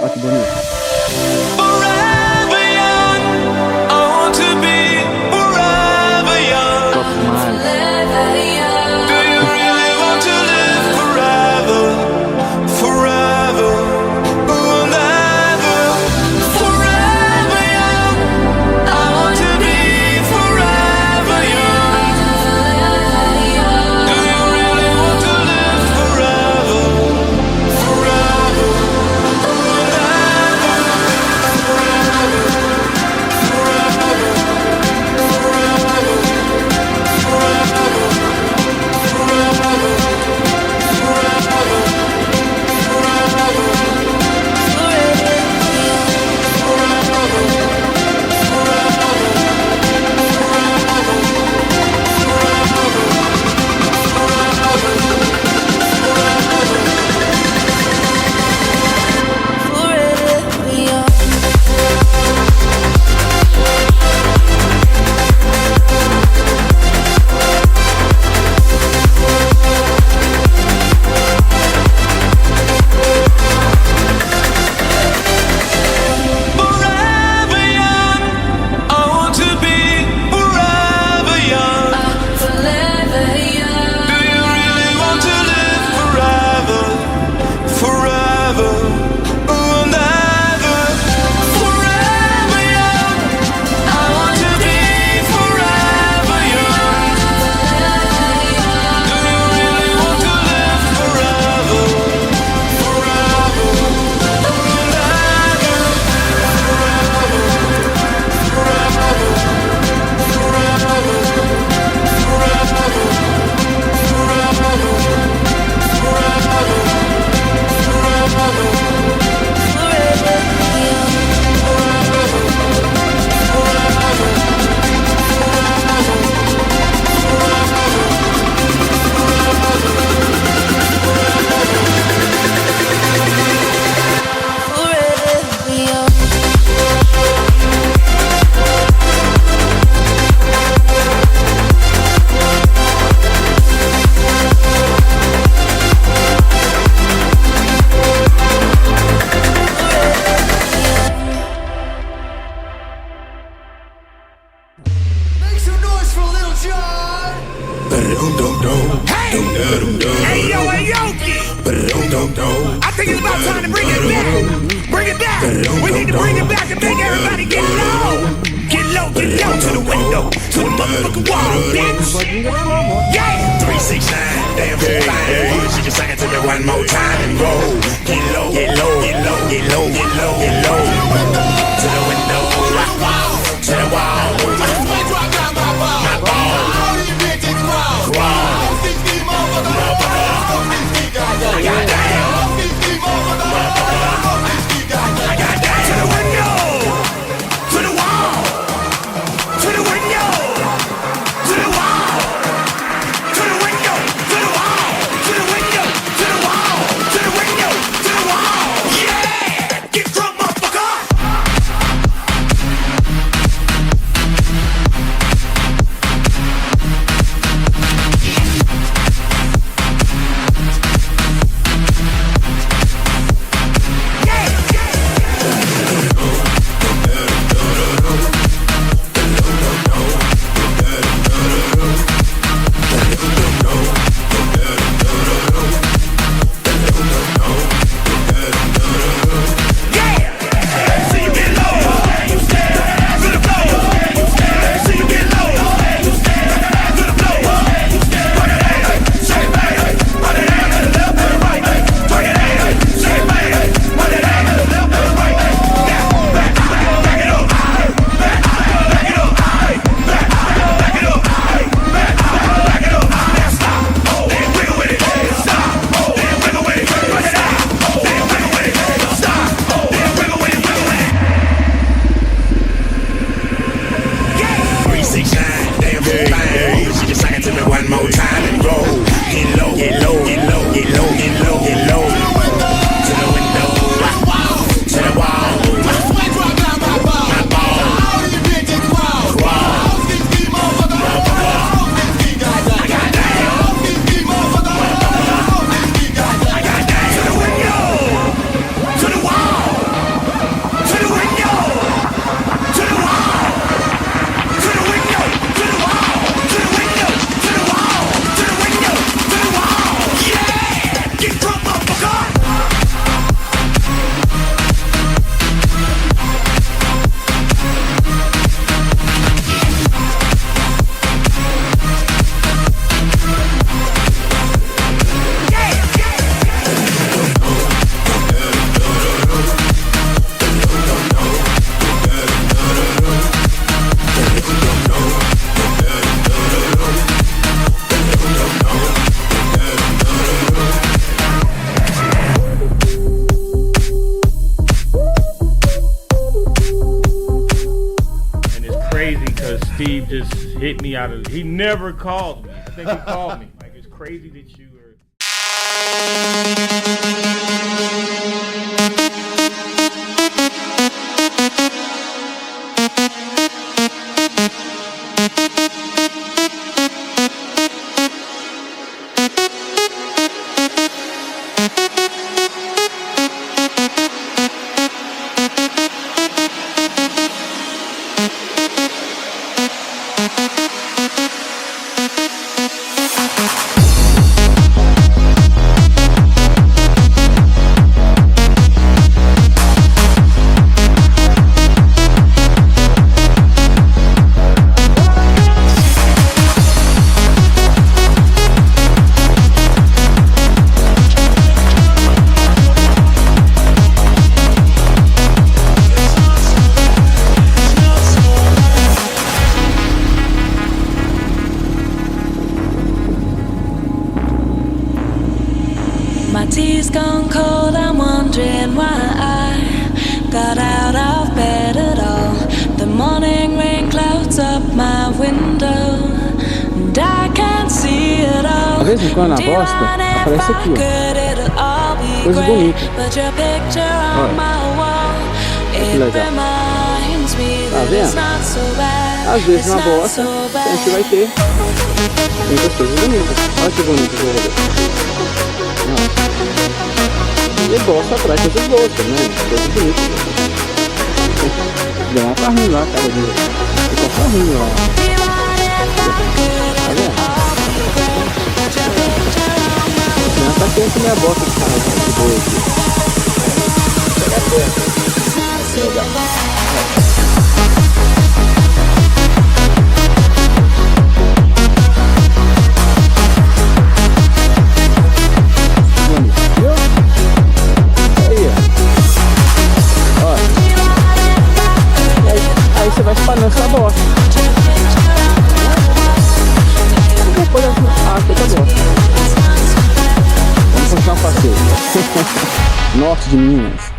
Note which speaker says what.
Speaker 1: Olha que bonito.
Speaker 2: Forever young, I want to be forever young. Do you really want to live forever? Forever, oh never. Forever young, I want to be forever young. Do you really want to live forever? Forever, oh never. Forever young, I want to be forever young. Do you really want to live forever? Forever, oh never. Forever young, I want to be forever young. Do you really want to live forever? Forever, oh never.
Speaker 3: Make some noise for Little John.
Speaker 4: Hey yo, Aoki! I think it's about time to bring it back. Bring it back. We need to bring it back and make everybody get low. Get low to the window, to the motherfucking wall, bitch. Yeah. 369, damn fine. She can sing it to me one more time and roll. Get low, get low, get low, get low, get low, get low. To the window, to the wall. My ball. Yeah!
Speaker 1: hit me out of. He never called me. I think he called me. Like, it's crazy that you are.
Speaker 5: My tea's gone cold, I'm wondering why I got out of bed at all. The morning rain clouds up my window and I can't see it all.
Speaker 6: De vez em quando a bosta aparece aqui, ó. Coisa bonita. Olha. Que legal. Tá vendo? Às vezes na bosta sempre vai ter muitas coisas bonitas. Olha que bonito o rodo. E bosta atrás coisas boas, né? Coisas bonitas. Deu uma carrinho lá, cara dele. Ficou carrinho lá. Tá vendo? Não tá quente minha bosta de carro de boa aqui. Pega perto. Legal. Aí você vai espalhando essa bosta. Depois a bosta. Vamos continuar o passeio. Norte de Minas.